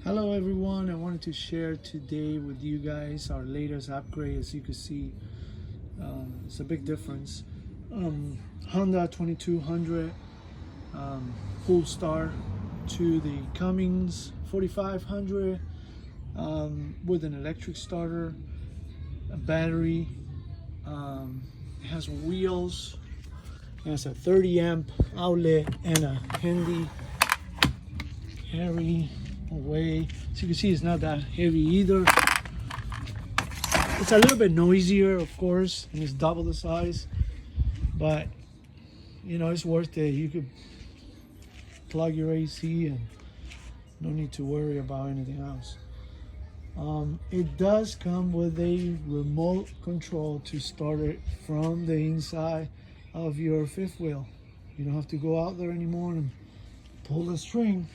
Hello everyone, I wanted to share today with you guys our latest upgrade. As you can see, it's a big difference. Honda 2200 full start to the Cummins 4500 with an electric starter, a battery, it has wheels, it has a 30 amp outlet and a handy carry away. As you can see, it's not that heavy either. It's a little bit noisier, of course, and it's double the size, but you know, it's worth it. You could plug your AC and no need to worry about anything else. It does come with a remote control to start it from the inside of your fifth wheel. You don't have to go out there anymore and pull the string.